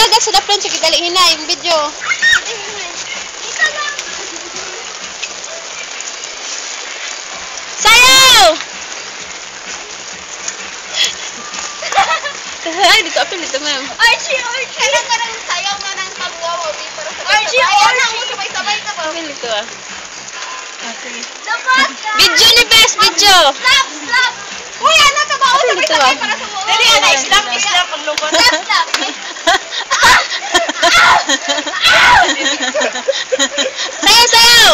Dagdag sa daplan sige dali hinay yung video. Sayaw! Ay, dito ako dito, ma'am. Archie! Kailan ka nang sayaw na ng pagwawaw? Archie! Ayaw na mo sabay-sabay ka ba? Sabi dito ah. Sige. Video ni best video. Slap! Uy, ano ka ba? O, sabay-sabay para sa wawaw. Dali, ana, slap, paglubot. Slap! Sayaw!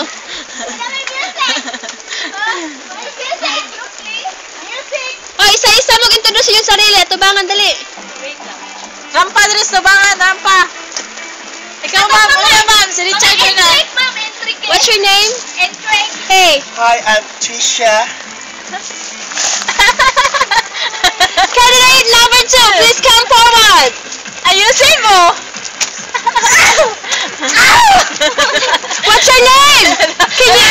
Oh, isa-isa mag-introduce yung sarili. Tubangan, dali. Rampa, Dres, tubangan, rampa. Ikaw, ma'am, ma'am, si Richard yun na. What's your name? Entrick. Hey. Hi, I'm Trisha. Candidate number 2, please come forward. Ayusin mo. What's your name? Can you...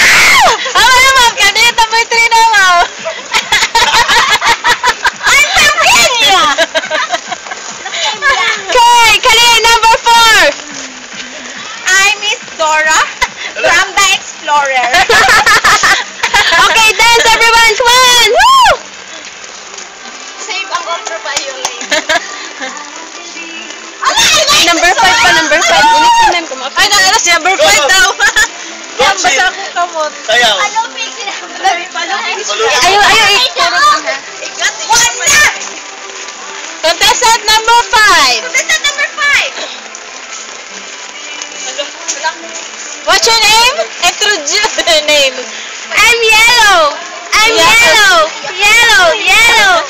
Ako naman, candidate number 3 na, ma'am. I'm from Kenya. Okay, candidate number 4. I'm Miss Dora from the Explorer. Okay, dance everyone, come on! Woo! Save ang ultraviolet. Number 5 pa, number 5. Ulitin ko mga Ay, naalas, number 5 daw. Yan, basa akong kamot. Sayaw. Palupig sila. Palupig. Ayaw, One na! Contestant number 5. Contestant number 5. What's your name? Introduce your name. I'm yellow. I'm yellow. Yellow.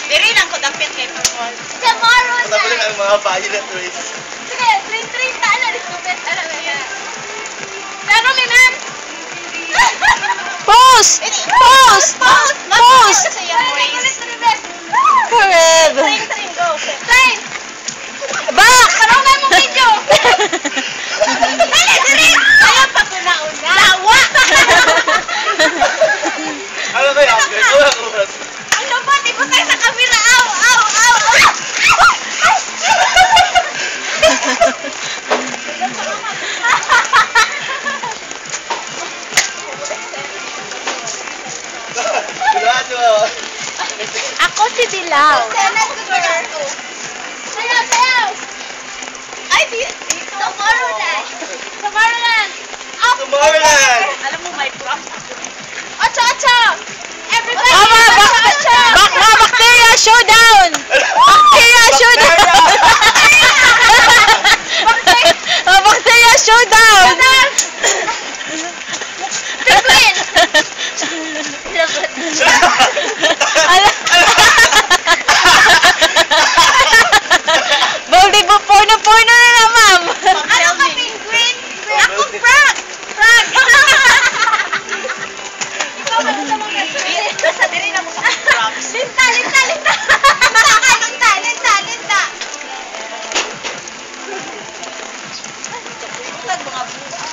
Diri lang ko dapit kay Pangol. Tomorrow Tapos night. ang mga violet rays. Sige, train tayo na. Discover tayo na yan. Pero may ma'am. Pose. Forever. Train, go. Train. Back. Parang na mo video. Dali. Ayaw pa ko nauna. Lawa. Ano kayo? Ikaw ako. Ano ba? Di ko tayo sa kamera. Aw. Kailangan nyo. Ako si Dilaw. Sayaw. Ay, Tomorrowland. Tomorrowland. Alam mo, may prop. Acha. Everybody. Bacteria showdown. Bacteria showdown. Bacteria showdown. Baldi po, porno na na, ma'am. Ano ka, penguin? Ako, frog. Ikaw ba sa mga Basta diri na mo sa props. Linta. Linta. Tag mga buha.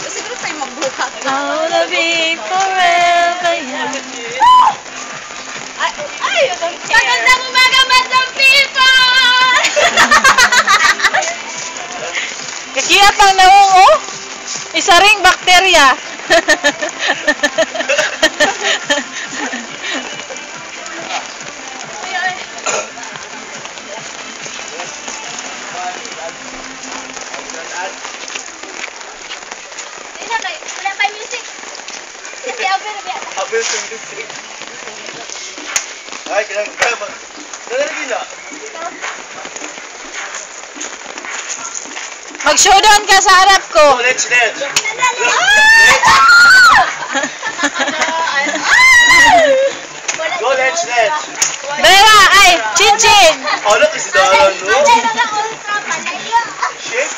Siguro tayo magbuha. I wanna be forever young. Ay, you don't care. Magandang umaga, Madam People! Kakiyat ang naong, oh. Isa ring bakterya. Wala pa music. Kasi Abel na biya. Abel sa music. Ay, kailangan ka. Nalagay na. Mag-showdown ka sa harap ko. Oh, let's. Go, let's. Bera, ay, Chinchin. Ano kasi dalan, no? Ano na ultra palayo. Shake,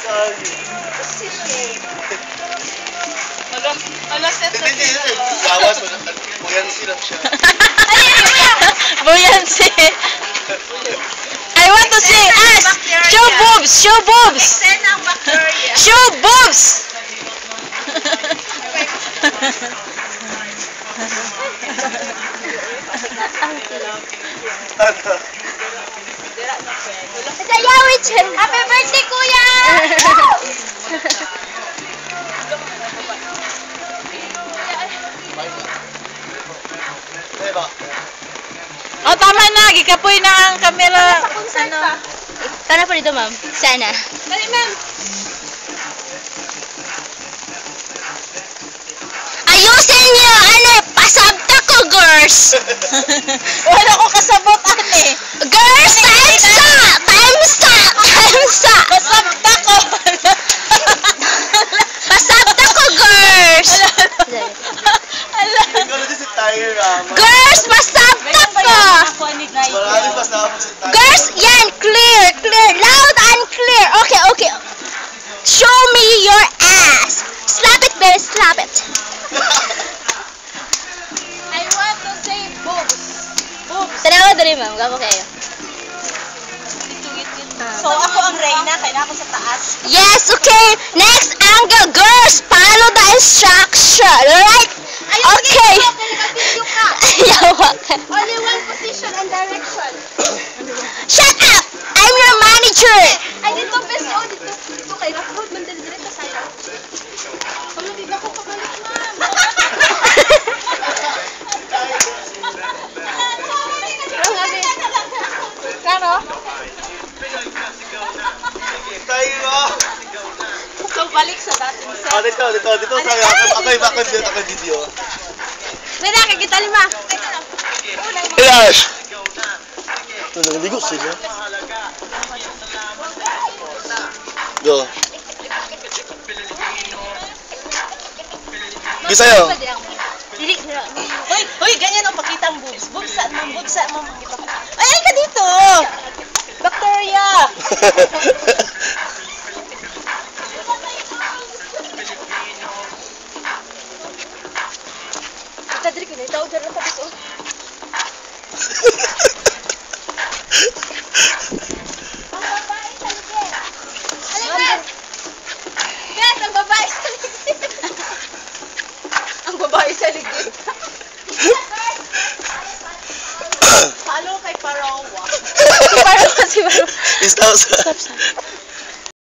Set Hindi. Gawas mo. Buoyancy lang siya. Buoyancy. I want to see ass. Show boobs. Extend ang bacteria. Show boobs. Ano? Sayawin siya. Happy birthday, kuya! Diba? Oh, tama na. Gikapoy na ang camera. Sa concert pa. Para po dito, ma'am. Sana. Dali, ma'am. Ayusin niyo! Ano? Pasabta ko, girls! Wala ko kasabot, ane. Girls, time's up! Time's up! Time's up! Pasabta ko. Pasabta ko, girls! Ikaw na din si Tyre, Girls, pasabta ko! Maraming pas na si Tyre. Girls, yan! Clear! Clear! Loud and clear! Okay, okay. Show me your ass! Slap it, baby! Slap it! I want to say boobs. Tanawa dali, ma'am. Gabo kayo. So, ako ang Reyna. Kaya na ako sa taas. Yes, okay. Next angle, girls. Follow the instruction. Alright? Okay. Naka-video ka. Yawa ka. Only one position and direction. Shut up! I'm your manager. Ay, dito, best. Oh, dito. Dito kayo. Nakaroad man dito sa'yo. Hindi na ako kabalik, ma'am. Kano? Tyre! So, balik sa dating set. Oh, dito. Ako yung video. May nakikita lima. Ilash! Ito, naligo sila. Go. Gisayo. Hoy, ganyan ang pakita ang boobs. Boobs saan, ma'am? Boobs saan, ma'am? Ay, ka dito! Bacteria! Tadri ko na. Itaw dyan ang tapos. Ang babae sa ligid. Alin, Beth? Beth, ang babae sa ligid. Ang babae sa ligid. Follow kay Parawa. Si Paro. Stop. Stop, stop.